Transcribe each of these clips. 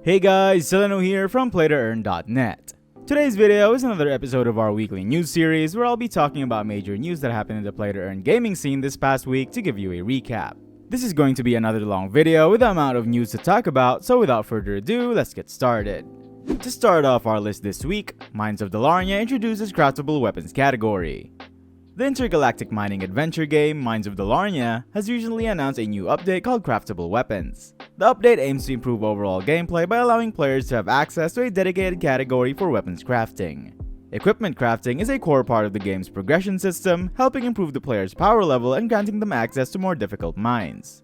Hey guys, Solano here from PlayToEarn.net. Today's video is another episode of our weekly news series where I'll be talking about major news that happened in the PlayToEarn gaming scene this past week to give you a recap. This is going to be another long video with the amount of news to talk about, so without further ado, let's get started. To start off our list this week, Mines of Dalarnia introduces craftable weapons category. The intergalactic mining adventure game Mines of Dalarnia has recently announced a new update called Craftable Weapons. The update aims to improve overall gameplay by allowing players to have access to a dedicated category for weapons crafting. Equipment crafting is a core part of the game's progression system, helping improve the player's power level and granting them access to more difficult mines.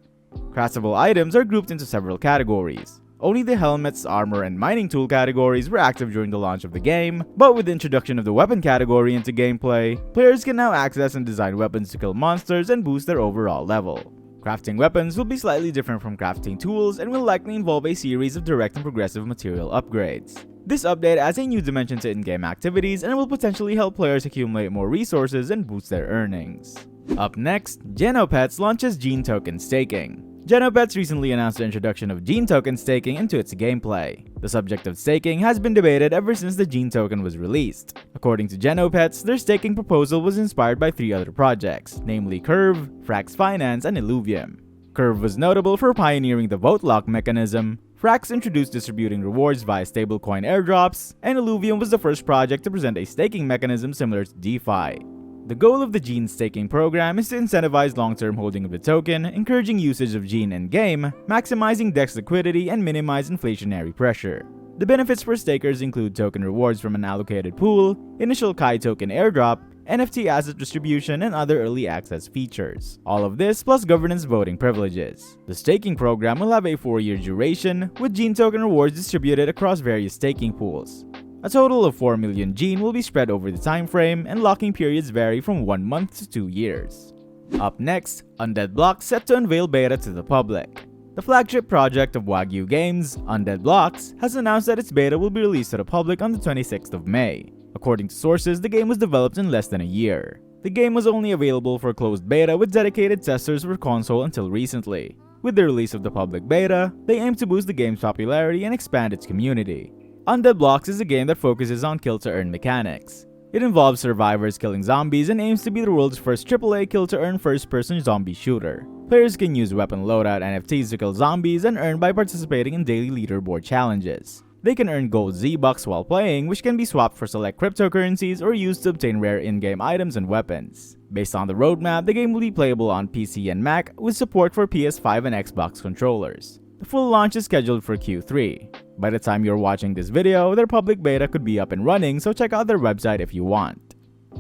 Craftable items are grouped into several categories. Only the helmets, armor, and mining tool categories were active during the launch of the game, but with the introduction of the weapon category into gameplay, players can now access and design weapons to kill monsters and boost their overall level. Crafting weapons will be slightly different from crafting tools and will likely involve a series of direct and progressive material upgrades. This update adds a new dimension to in-game activities and will potentially help players accumulate more resources and boost their earnings. Up next, Genopets launches Gene Token Staking. Genopets recently announced the introduction of Gene Token Staking into its gameplay. The subject of staking has been debated ever since the Gene Token was released. According to Genopets, their staking proposal was inspired by three other projects, namely Curve, Frax Finance, and Illuvium. Curve was notable for pioneering the vote lock mechanism, Frax introduced distributing rewards via stablecoin airdrops, and Illuvium was the first project to present a staking mechanism similar to DeFi. The goal of the Gene staking program is to incentivize long-term holding of the token, encouraging usage of Gene in-game, maximizing DEX liquidity, and minimize inflationary pressure. The benefits for stakers include token rewards from an allocated pool, initial Kai token airdrop, NFT asset distribution, and other early access features. All of this plus governance voting privileges. The staking program will have a 4-year duration, with Gene token rewards distributed across various staking pools. A total of 4 million Gene will be spread over the time frame, and locking periods vary from 1 month to 2 years. Up next, Undead Blocks set to unveil beta to the public. The flagship project of Wagyu Games, Undead Blocks, has announced that its beta will be released to the public on the 26th of May. According to sources, the game was developed in less than a year. The game was only available for closed beta with dedicated testers for console until recently. With the release of the public beta, they aim to boost the game's popularity and expand its community. Undead Blocks is a game that focuses on kill-to-earn mechanics. It involves survivors killing zombies and aims to be the world's first AAA kill-to-earn first-person zombie shooter. Players can use weapon loadout NFTs to kill zombies and earn by participating in daily leaderboard challenges. They can earn gold Z-Bucks while playing, which can be swapped for select cryptocurrencies or used to obtain rare in-game items and weapons. Based on the roadmap, the game will be playable on PC and Mac with support for PS5 and Xbox controllers. The full launch is scheduled for Q3. By the time you're watching this video, their public beta could be up and running, so check out their website if you want.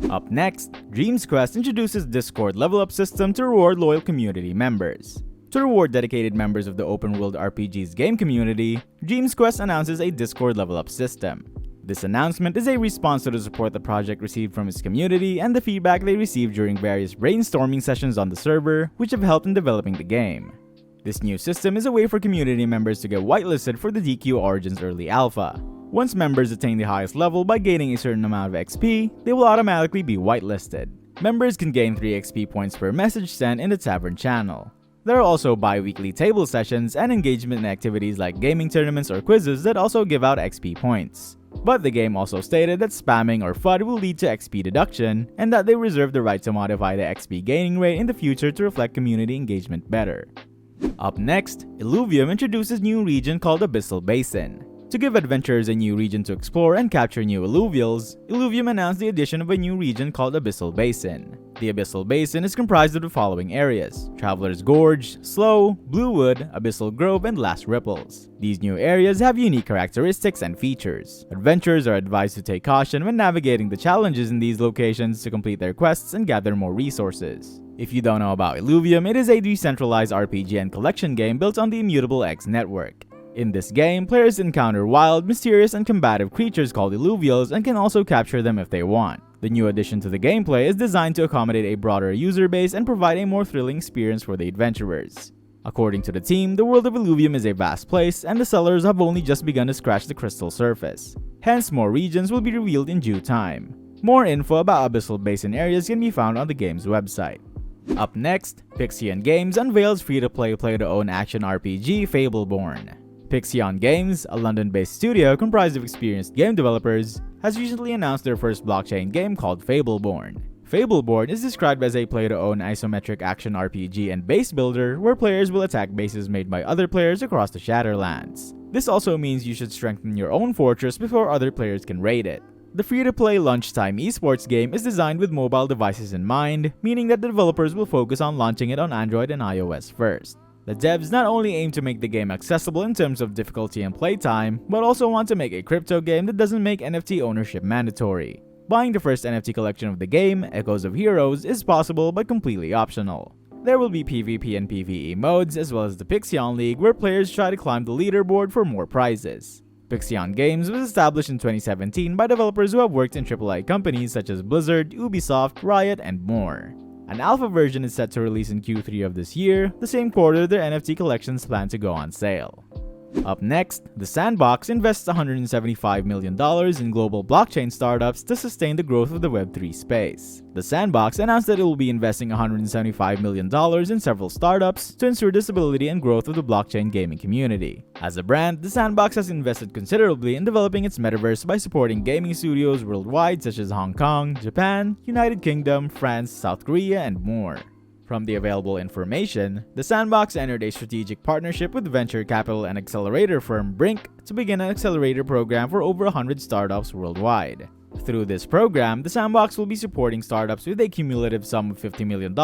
Up next, Dreams Quest introduces Discord level up system to reward loyal community members. To reward dedicated members of the open world RPG's game community, Dreams Quest announces a Discord level up system. This announcement is a response to the support the project received from its community and the feedback they received during various brainstorming sessions on the server, which have helped in developing the game. This new system is a way for community members to get whitelisted for the DQ Origins Early Alpha. Once members attain the highest level by gaining a certain amount of XP, they will automatically be whitelisted. Members can gain 3 XP points per message sent in the Tavern channel. There are also bi-weekly table sessions and engagement in activities like gaming tournaments or quizzes that also give out XP points. But the game also stated that spamming or FUD will lead to XP deduction, and that they reserve the right to modify the XP gaining rate in the future to reflect community engagement better. Up next, Illuvium introduces new region called Abyssal Basin. To give adventurers a new region to explore and capture new Illuvials, Illuvium announced the addition of a new region called Abyssal Basin. The Abyssal Basin is comprised of the following areas: Traveler's Gorge, Slow, Bluewood, Abyssal Grove, and Last Ripples. These new areas have unique characteristics and features. Adventurers are advised to take caution when navigating the challenges in these locations to complete their quests and gather more resources. If you don't know about Illuvium, it is a decentralized RPG and collection game built on the Immutable X network. In this game, players encounter wild, mysterious, and combative creatures called Illuvials and can also capture them if they want. The new addition to the gameplay is designed to accommodate a broader user base and provide a more thrilling experience for the adventurers. According to the team, the world of Illuvium is a vast place, and the sellers have only just begun to scratch the crystal surface. Hence, more regions will be revealed in due time. More info about Abyssal Basin areas can be found on the game's website. Up next, Pixion Games unveils free-to-play play-to-own action RPG Fableborne. Pixion Games, a London-based studio comprised of experienced game developers, has recently announced their first blockchain game called Fableborne. Fableborne is described as a play-to-own isometric action RPG and base builder where players will attack bases made by other players across the Shatterlands. This also means you should strengthen your own fortress before other players can raid it. The free-to-play lunchtime esports game is designed with mobile devices in mind, meaning that the developers will focus on launching it on Android and iOS first. The devs not only aim to make the game accessible in terms of difficulty and playtime, but also want to make a crypto game that doesn't make NFT ownership mandatory. Buying the first NFT collection of the game, Echoes of Heroes, is possible but completely optional. There will be PvP and PvE modes, as well as the Pixion League, where players try to climb the leaderboard for more prizes. Pixion Games was established in 2017 by developers who have worked in AAA companies such as Blizzard, Ubisoft, Riot, and more. An alpha version is set to release in Q3 of this year, the same quarter their NFT collections plan to go on sale. Up next, the Sandbox invests $175 million in global blockchain startups to sustain the growth of the Web3 space. The Sandbox announced that it will be investing $175 million in several startups to ensure the stability and growth of the blockchain gaming community. As a brand, the Sandbox has invested considerably in developing its metaverse by supporting gaming studios worldwide such as Hong Kong, Japan, United Kingdom, France, South Korea, and more. From the available information, the Sandbox entered a strategic partnership with venture capital and accelerator firm Brink to begin an accelerator program for over 100 startups worldwide. Through this program, the Sandbox will be supporting startups with a cumulative sum of $50 million,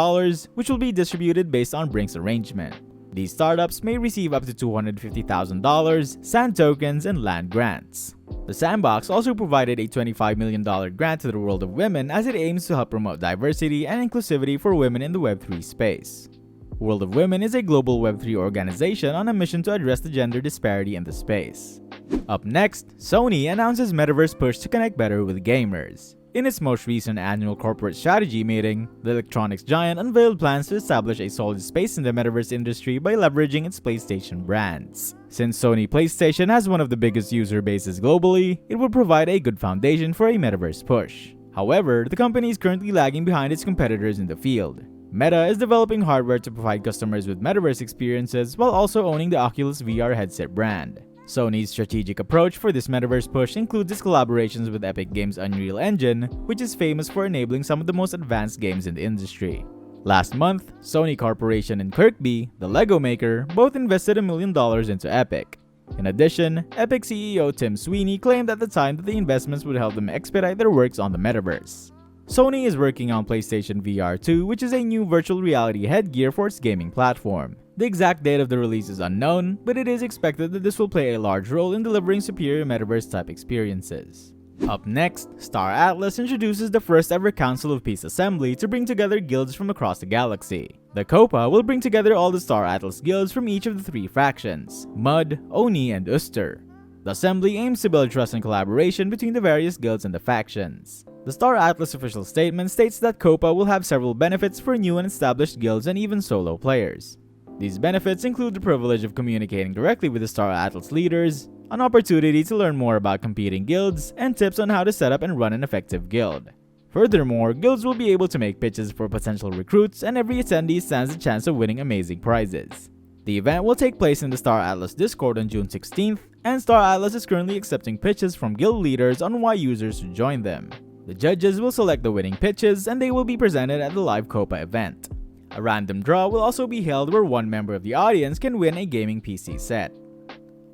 which will be distributed based on Brink's arrangement. These startups may receive up to $250,000, sand tokens, and land grants. The Sandbox also provided a $25 million grant to the World of Women as it aims to help promote diversity and inclusivity for women in the Web3 space. World of Women is a global Web3 organization on a mission to address the gender disparity in the space. Up next, Sony announces Metaverse Push to connect better with gamers. In its most recent annual corporate strategy meeting, the electronics giant unveiled plans to establish a solid space in the metaverse industry by leveraging its PlayStation brands. Since Sony PlayStation has one of the biggest user bases globally, it would provide a good foundation for a metaverse push. However, the company is currently lagging behind its competitors in the field. Meta is developing hardware to provide customers with metaverse experiences while also owning the Oculus VR headset brand. Sony's strategic approach for this metaverse push includes its collaborations with Epic Games' Unreal Engine, which is famous for enabling some of the most advanced games in the industry. Last month, Sony Corporation and Kirkby, the Lego maker, both invested $1 million into Epic. In addition, Epic CEO Tim Sweeney claimed at the time that the investments would help them expedite their works on the metaverse. Sony is working on PlayStation VR 2, which is a new virtual reality headgear for its gaming platform. The exact date of the release is unknown, but it is expected that this will play a large role in delivering superior metaverse-type experiences. Up next, Star Atlas introduces the first ever Council of Peace Assembly to bring together guilds from across the galaxy. The COPA will bring together all the Star Atlas guilds from each of the three factions, Mud, Oni, and Uster. The assembly aims to build trust and collaboration between the various guilds and the factions. The Star Atlas official statement states that COPA will have several benefits for new and established guilds and even solo players. These benefits include the privilege of communicating directly with the Star Atlas leaders, an opportunity to learn more about competing guilds, and tips on how to set up and run an effective guild. Furthermore, guilds will be able to make pitches for potential recruits, and every attendee stands a chance of winning amazing prizes. The event will take place in the Star Atlas Discord on June 16th, and Star Atlas is currently accepting pitches from guild leaders on why users should join them. The judges will select the winning pitches, and they will be presented at the live COPA event. A random draw will also be held where one member of the audience can win a gaming PC set.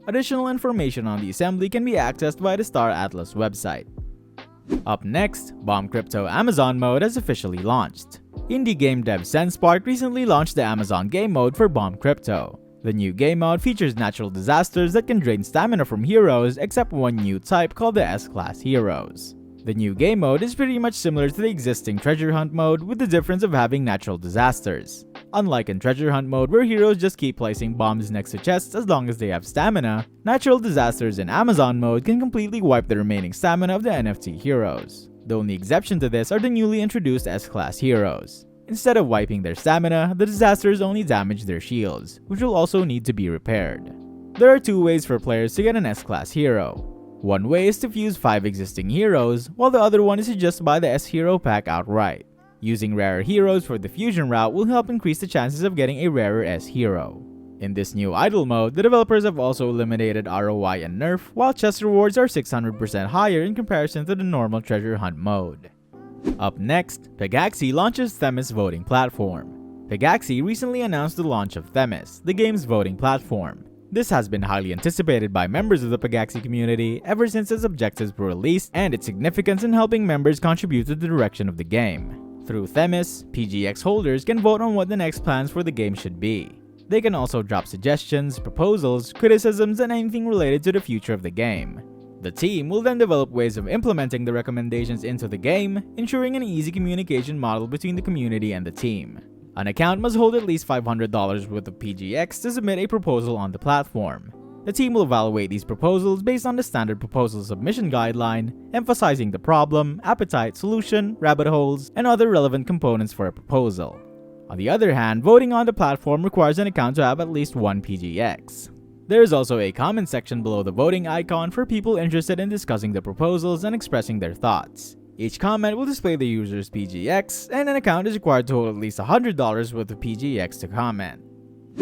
Additional information on the assembly can be accessed via the Star Atlas website. Up next, Bomb Crypto Amazon mode has officially launched. Indie game dev Senspark recently launched the Amazon game mode for Bomb Crypto. The new game mode features natural disasters that can drain stamina from heroes except one new type called the S-Class heroes. The new game mode is pretty much similar to the existing treasure hunt mode with the difference of having natural disasters. Unlike in treasure hunt mode where heroes just keep placing bombs next to chests as long as they have stamina, natural disasters in Amazon mode can completely wipe the remaining stamina of the NFT heroes. The only exception to this are the newly introduced S-Class heroes. Instead of wiping their stamina, the disasters only damage their shields, which will also need to be repaired. There are two ways for players to get an S-Class hero. One way is to fuse 5 existing heroes, while the other one is to just buy the S-Hero pack outright. Using rarer heroes for the fusion route will help increase the chances of getting a rarer S-Hero. In this new idle mode, the developers have also eliminated ROI and nerf, while chest rewards are 600% higher in comparison to the normal treasure hunt mode. Up next, Pegaxy launches Themis voting platform. Pegaxy recently announced the launch of Themis, the game's voting platform. This has been highly anticipated by members of the Pegaxy community ever since its objectives were released and its significance in helping members contribute to the direction of the game. Through Themis, PGX holders can vote on what the next plans for the game should be. They can also drop suggestions, proposals, criticisms, and anything related to the future of the game. The team will then develop ways of implementing the recommendations into the game, ensuring an easy communication model between the community and the team. An account must hold at least $500 worth of PGX to submit a proposal on the platform. The team will evaluate these proposals based on the standard proposal submission guideline, emphasizing the problem, appetite, solution, rabbit holes, and other relevant components for a proposal. On the other hand, voting on the platform requires an account to have at least 1 PGX. There is also a comment section below the voting icon for people interested in discussing the proposals and expressing their thoughts. Each comment will display the user's PGX, and an account is required to hold at least $100 worth of PGX to comment.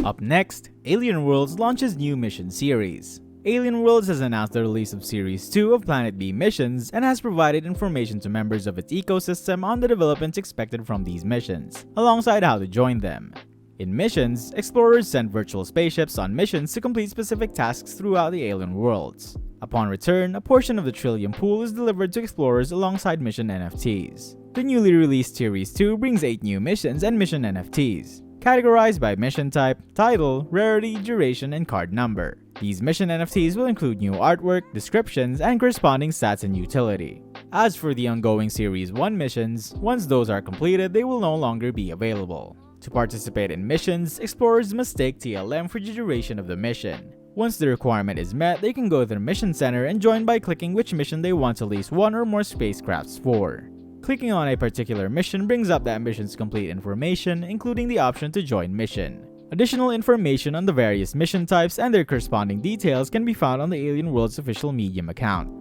Up next, Alien Worlds launches new mission series. Alien Worlds has announced the release of Series 2 of Planet B missions and has provided information to members of its ecosystem on the developments expected from these missions, alongside how to join them. In missions, explorers send virtual spaceships on missions to complete specific tasks throughout the Alien Worlds. Upon return, a portion of the Trillium pool is delivered to explorers alongside mission NFTs. The newly released Series 2 brings 8 new missions and mission NFTs, categorized by mission type, title, rarity, duration, and card number. These mission NFTs will include new artwork, descriptions, and corresponding stats and utility. As for the ongoing Series 1 missions, once those are completed, they will no longer be available. To participate in missions, explorers must take TLM for the duration of the mission. Once the requirement is met, they can go to the mission center and join by clicking which mission they want to lease 1 or more spacecrafts for. Clicking on a particular mission brings up that mission's complete information, including the option to join mission. Additional information on the various mission types and their corresponding details can be found on the Alien Worlds official Medium account.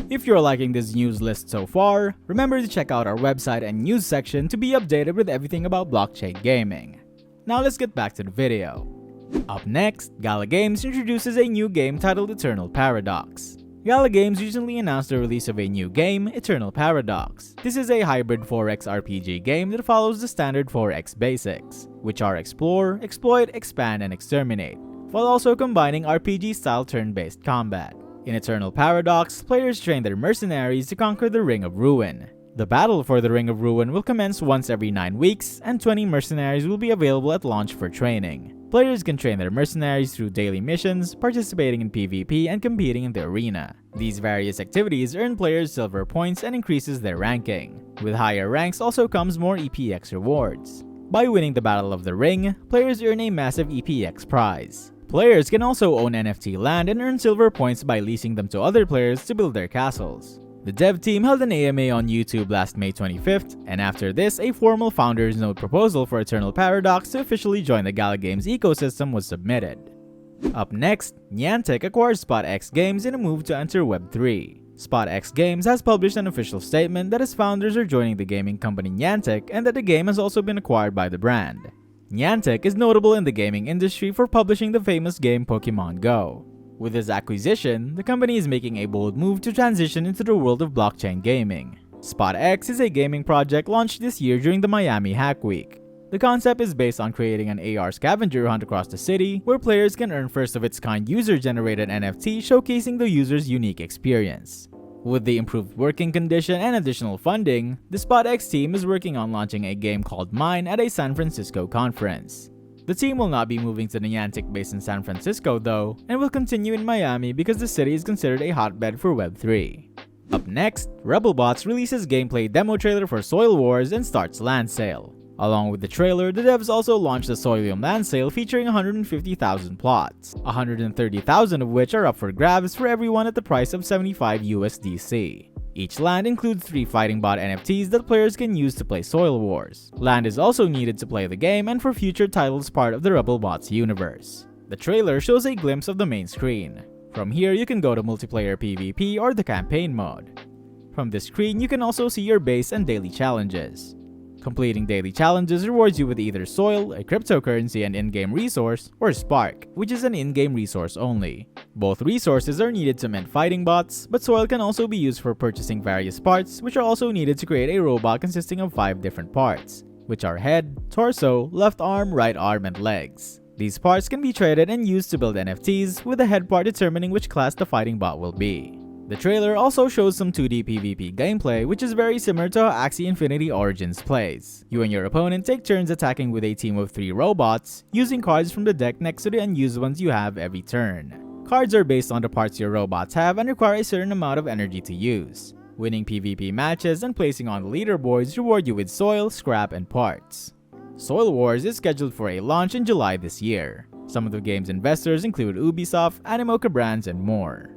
If you're liking this news list so far, remember to check out our website and news section to be updated with everything about blockchain gaming. Now let's get back to the video. Up next, Gala Games introduces a new game titled Eternal Paradox. Gala Games recently announced the release of a new game, Eternal Paradox. This is a hybrid 4X RPG game that follows the standard 4X basics, which are explore, exploit, expand, and exterminate, while also combining RPG-style turn-based combat. In Eternal Paradox, players train their mercenaries to conquer the Ring of Ruin. The battle for the Ring of Ruin will commence once every 9 weeks, and 20 mercenaries will be available at launch for training. Players can train their mercenaries through daily missions, participating in PvP, and competing in the arena. These various activities earn players silver points and increases their ranking. With higher ranks also comes more EPX rewards. By winning the Battle of the Ring, players earn a massive EPX prize. Players can also own NFT land and earn silver points by leasing them to other players to build their castles. The dev team held an AMA on YouTube last May 25th, and after this, a formal Founders Note proposal for Eternal Paradox to officially join the Gala Games ecosystem was submitted. Up next, Niantic acquires SpotX Games in a move to enter Web3. SpotX Games has published an official statement that its founders are joining the gaming company Niantic and that the game has also been acquired by the brand. Niantic is notable in the gaming industry for publishing the famous game Pokemon Go. With this acquisition, the company is making a bold move to transition into the world of blockchain gaming. SpotX is a gaming project launched this year during the Miami Hack Week. The concept is based on creating an AR scavenger hunt across the city, where players can earn first-of-its-kind user-generated NFT showcasing the user's unique experience. With the improved working condition and additional funding, the SpotX team is working on launching a game called Mine at a San Francisco conference. The team will not be moving to the Niantic base in San Francisco though, and will continue in Miami because the city is considered a hotbed for Web3. Up next, Rebelbots releases gameplay demo trailer for Xoil Wars and starts land sale. Along with the trailer, the devs also launched the Xoilium land sale featuring 150,000 plots, 130,000 of which are up for grabs for everyone at the price of 75 USDC. Each land includes 3 fighting bot NFTs that players can use to play Xoil Wars. Land is also needed to play the game and for future titles part of the Rebelbots universe. The trailer shows a glimpse of the main screen. From here, you can go to multiplayer PvP or the campaign mode. From this screen, you can also see your base and daily challenges. Completing daily challenges rewards you with either Xoil, a cryptocurrency and in-game resource, or Spark, which is an in-game resource only. Both resources are needed to mint fighting bots, but Xoil can also be used for purchasing various parts, which are also needed to create a robot consisting of 5 different parts, which are head, torso, left arm, right arm, and legs. These parts can be traded and used to build NFTs, with the head part determining which class the fighting bot will be. The trailer also shows some 2D PvP gameplay, which is very similar to how Axie Infinity Origins plays. You and your opponent take turns attacking with a team of 3 robots, using cards from the deck next to the unused ones you have every turn. Cards are based on the parts your robots have and require a certain amount of energy to use. Winning PvP matches and placing on the leaderboards reward you with Xoil, scrap, and parts. Xoil Wars is scheduled for a launch in July this year. Some of the game's investors include Ubisoft, Animoca Brands, and more.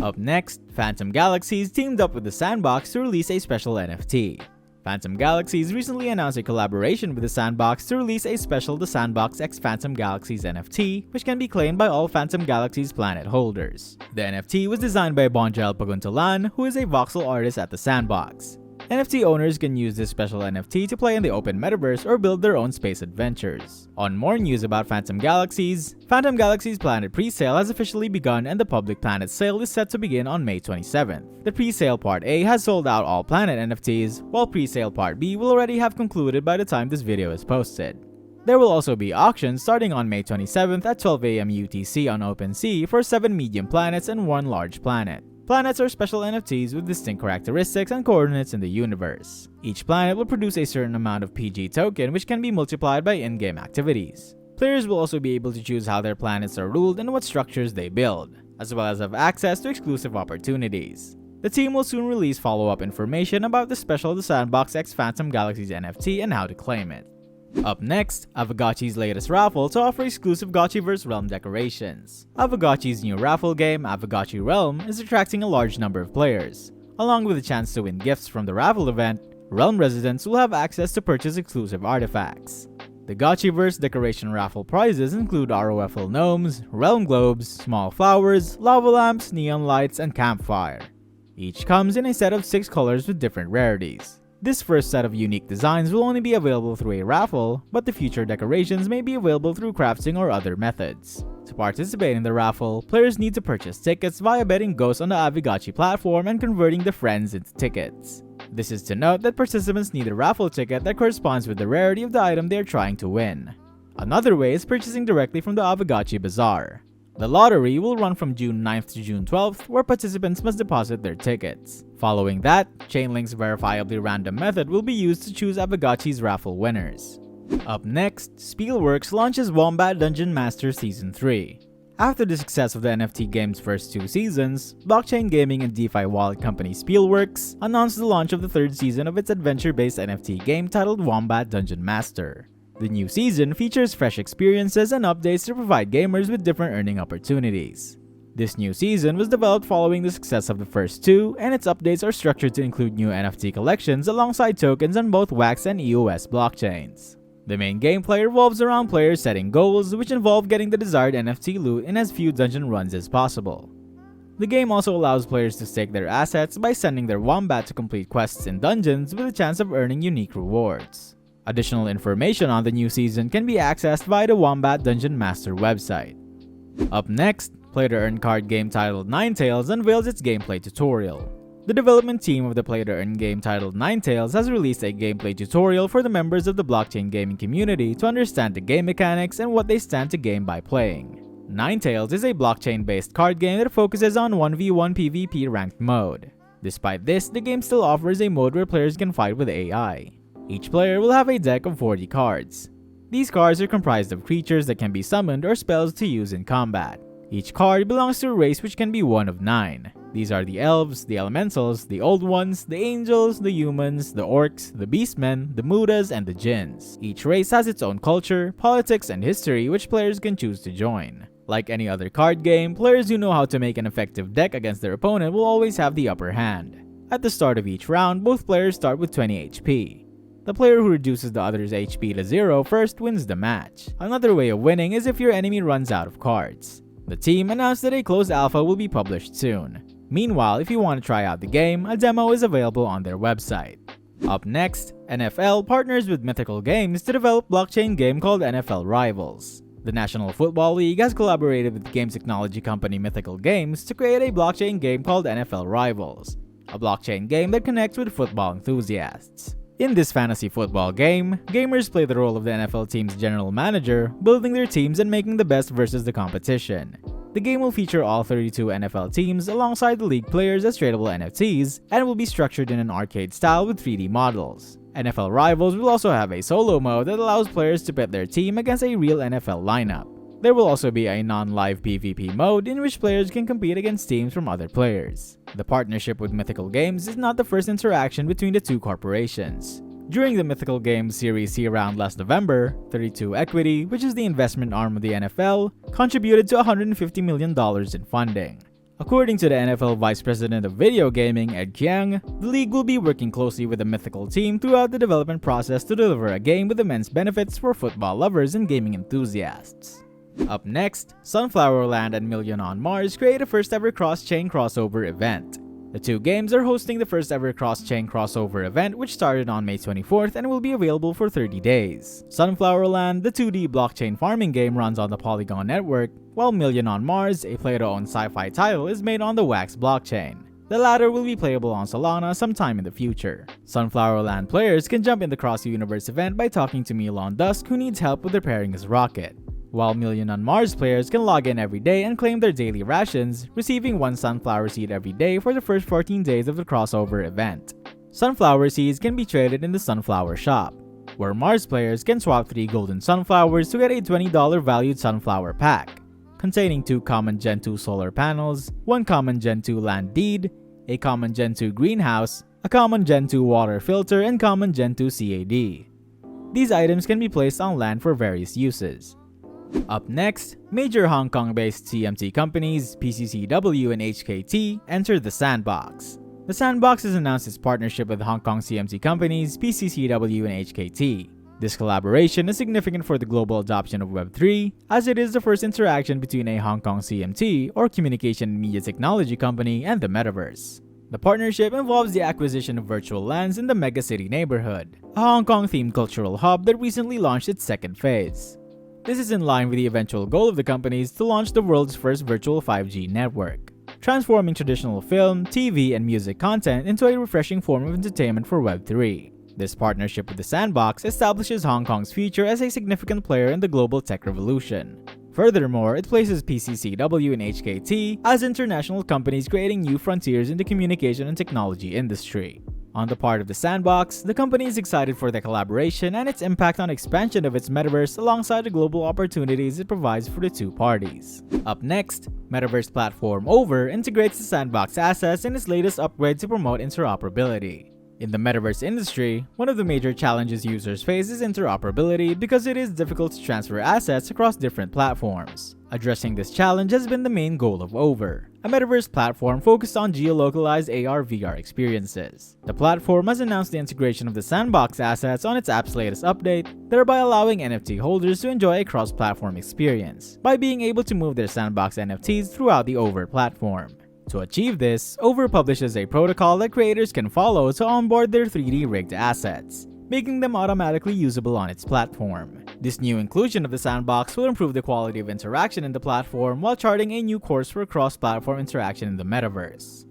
Up next, Phantom Galaxies teamed up with the Sandbox to release a special NFT. Phantom Galaxies recently announced a collaboration with the Sandbox to release a special The Sandbox X Phantom Galaxies NFT, which can be claimed by all Phantom Galaxies planet holders. The NFT was designed by Bonjel Paguntalan, who is a voxel artist at the Sandbox. NFT owners can use this special NFT to play in the open metaverse or build their own space adventures. On more news about Phantom Galaxies Planet pre-sale has officially begun and the public planet sale is set to begin on May 27th. The pre-sale part A has sold out all planet NFTs, while pre-sale part B will already have concluded by the time this video is posted. There will also be auctions starting on May 27th at 12 AM UTC on OpenSea for 7 medium planets and 1 large planet. Planets are special NFTs with distinct characteristics and coordinates in the universe. Each planet will produce a certain amount of PG token which can be multiplied by in-game activities. Players will also be able to choose how their planets are ruled and what structures they build, as well as have access to exclusive opportunities. The team will soon release follow-up information about the special The Sandbox X Phantom Galaxies NFT and how to claim it. Up next, Aavegotchi's latest raffle to offer exclusive Gotchiverse realm decorations. Aavegotchi's new raffle game, Aavegotchi Realm, is attracting a large number of players. Along with a chance to win gifts from the raffle event, Realm residents will have access to purchase exclusive artifacts. The Gotchiverse decoration raffle prizes include ROFL gnomes, realm globes, small flowers, lava lamps, neon lights, and campfire. Each comes in a set of 6 colors with different rarities. This first set of unique designs will only be available through a raffle, but the future decorations may be available through crafting or other methods. To participate in the raffle, players need to purchase tickets via betting ghosts on the Aavegotchi platform and converting the friends into tickets. This is to note that participants need a raffle ticket that corresponds with the rarity of the item they are trying to win. Another way is purchasing directly from the Aavegotchi Bazaar. The lottery will run from June 9th to June 12th, where participants must deposit their tickets. Following that, Chainlink's verifiably random method will be used to choose Aavegotchi's raffle winners. Up next, Spielworks launches Wombat Dungeon Master Season 3. After the success of the NFT game's first 2 seasons, blockchain gaming and DeFi wallet company Spielworks announced the launch of the 3rd season of its adventure-based NFT game titled Wombat Dungeon Master. The new season features fresh experiences and updates to provide gamers with different earning opportunities. This new season was developed following the success of the first 2, and its updates are structured to include new NFT collections alongside tokens on both WAX and EOS blockchains. The main gameplay revolves around players setting goals, which involve getting the desired NFT loot in as few dungeon runs as possible. The game also allows players to stake their assets by sending their wombat to complete quests in dungeons with a chance of earning unique rewards. Additional information on the new season can be accessed via the Wombat Dungeon Master website. Up next, PlayToEarn card game titled Ninetales unveils its gameplay tutorial. The development team of the PlayToEarn game titled Ninetales has released a gameplay tutorial for the members of the blockchain gaming community to understand the game mechanics and what they stand to gain by playing. Ninetales is a blockchain-based card game that focuses on 1v1 PvP ranked mode. Despite this, the game still offers a mode where players can fight with AI. Each player will have a deck of 40 cards. These cards are comprised of creatures that can be summoned or spells to use in combat. Each card belongs to a race which can be one of 9. These are the elves, the elementals, the old ones, the angels, the humans, the orcs, the beastmen, the mudas, and the jinns. Each race has its own culture, politics, and history which players can choose to join. Like any other card game, players who know how to make an effective deck against their opponent will always have the upper hand. At the start of each round, both players start with 20 HP. The player who reduces the other's HP to 0 first wins the match. Another way of winning is if your enemy runs out of cards. The team announced that a closed alpha will be published soon. Meanwhile, if you want to try out the game, a demo is available on their website. Up next, NFL partners with Mythical Games to develop blockchain game called NFL Rivals. The National Football League has collaborated with games technology company Mythical Games to create a blockchain game called NFL Rivals, a blockchain game that connects with football enthusiasts. In this fantasy football game, gamers play the role of the NFL team's general manager, building their teams and making the best versus the competition. The game will feature all 32 NFL teams alongside the league players as tradable NFTs, and will be structured in an arcade style with 3D models. NFL Rivals will also have a solo mode that allows players to pit their team against a real NFL lineup. There will also be a non-live PvP mode in which players can compete against teams from other players. The partnership with Mythical Games is not the first interaction between the two corporations. During the Mythical Games Series C round last November, 32 Equity, which is the investment arm of the NFL, contributed to $150 million in funding. According to the NFL Vice President of Video Gaming, Ed Chiang, the league will be working closely with the Mythical team throughout the development process to deliver a game with immense benefits for football lovers and gaming enthusiasts. Up next, Sunflowerland and Million on Mars create a first-ever cross-chain crossover event. The two games are hosting the first-ever cross-chain crossover event, which started on May 24th and will be available for 30 days. Sunflowerland, the 2D blockchain farming game, runs on the Polygon network, while Million on Mars, a Plato-owned sci-fi title, is made on the Wax blockchain. The latter will be playable on Solana sometime in the future. Sunflowerland players can jump in the cross-universe event by talking to Elon Musk, who needs help with repairing his rocket, while Million on Mars players can log in every day and claim their daily rations, receiving 1 sunflower seed every day for the first 14 days of the crossover event. Sunflower seeds can be traded in the Sunflower Shop, where Mars players can swap 3 golden sunflowers to get a $20 valued sunflower pack, containing 2 common Gen 2 solar panels, 1 common Gen 2 land deed, a common Gen 2 greenhouse, a common Gen 2 water filter, and common Gen 2 CAD. These items can be placed on land for various uses. Up next, major Hong Kong-based CMT companies PCCW and HKT enter the Sandbox. The Sandbox has announced its partnership with Hong Kong CMT companies PCCW and HKT. This collaboration is significant for the global adoption of Web3, as it is the first interaction between a Hong Kong CMT, or Communication and Media Technology company, and the Metaverse. The partnership involves the acquisition of virtual lands in the Mega City neighborhood, a Hong Kong-themed cultural hub that recently launched its second phase. This is in line with the eventual goal of the companies to launch the world's first virtual 5G network, transforming traditional film, TV, and music content into a refreshing form of entertainment for Web3. This partnership with the Sandbox establishes Hong Kong's future as a significant player in the global tech revolution. Furthermore, it places PCCW and HKT as international companies creating new frontiers in the communication and technology industry. On the part of the Sandbox, the company is excited for the collaboration and its impact on expansion of its metaverse alongside the global opportunities it provides for the two parties. Up next, Metaverse Platform OVER integrates the Sandbox assets in its latest upgrade to promote interoperability. In the metaverse industry, one of the major challenges users face is interoperability because it is difficult to transfer assets across different platforms. Addressing this challenge has been the main goal of OVER, a metaverse platform focused on geolocalized AR/VR experiences. The platform has announced the integration of the Sandbox assets on its app's latest update, thereby allowing NFT holders to enjoy a cross-platform experience by being able to move their Sandbox NFTs throughout the OVER platform. To achieve this, OVER publishes a protocol that creators can follow to onboard their 3D rigged assets, making them automatically usable on its platform. This new inclusion of the Sandbox will improve the quality of interaction in the platform while charting a new course for cross-platform interaction in the metaverse.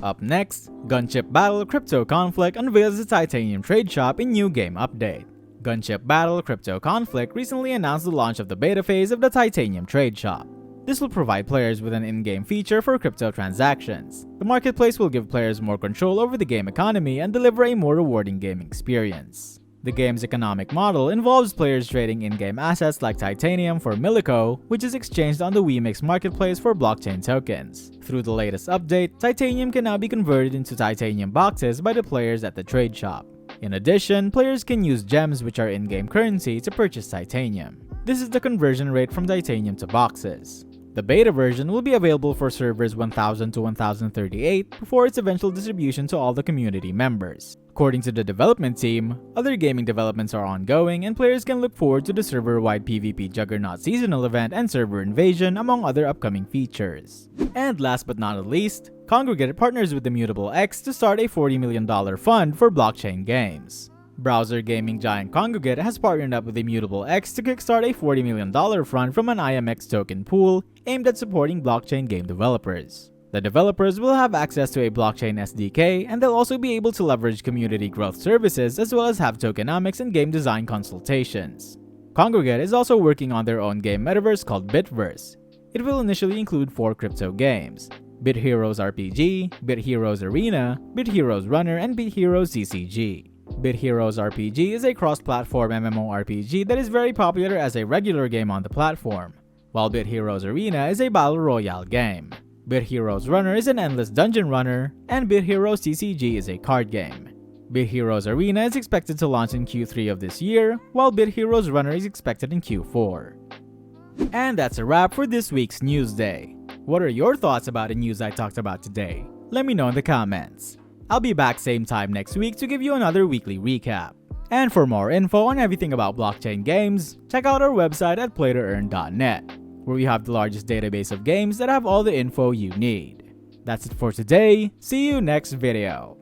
Up next, Gunship Battle Crypto Conflict unveils the Titanium Trade Shop in new game update. Gunship Battle Crypto Conflict recently announced the launch of the beta phase of the Titanium Trade Shop. This will provide players with an in-game feature for crypto transactions. The marketplace will give players more control over the game economy and deliver a more rewarding gaming experience. The game's economic model involves players trading in-game assets like Titanium for Milico, which is exchanged on the WeMix marketplace for blockchain tokens. Through the latest update, Titanium can now be converted into Titanium boxes by the players at the trade shop. In addition, players can use gems, which are in-game currency, to purchase Titanium. This is the conversion rate from Titanium to boxes. The beta version will be available for servers 1000 to 1038 before its eventual distribution to all the community members. According to the development team, other gaming developments are ongoing and players can look forward to the server-wide PvP Juggernaut seasonal event and server invasion among other upcoming features. And last but not least, Kongregate partners with Immutable X to start a $40 million fund for blockchain games. Browser gaming giant Kongregate has partnered up with Immutable X to kickstart a $40 million fund from an IMX token pool aimed at supporting blockchain game developers. The developers will have access to a blockchain SDK, and they'll also be able to leverage community growth services as well as have tokenomics and game design consultations. Kongregate is also working on their own game metaverse called Bitverse. It will initially include 4 crypto games: Bit Heroes RPG, Bit Heroes Arena, Bit Heroes Runner, and Bit Heroes CCG. Bit Heroes RPG is a cross-platform MMORPG that is very popular as a regular game on the platform, while Bit Heroes Arena is a battle royale game. Bit Heroes Runner is an endless dungeon runner, and Bit Heroes CCG is a card game. Bit Heroes Arena is expected to launch in Q3 of this year, while Bit Heroes Runner is expected in Q4. And that's a wrap for this week's News Day. What are your thoughts about the news I talked about today? Let me know in the comments. I'll be back same time next week to give you another weekly recap. And for more info on everything about blockchain games, check out our website at PlayToEarn.net, where we have the largest database of games that have all the info you need. That's it for today. See you next video.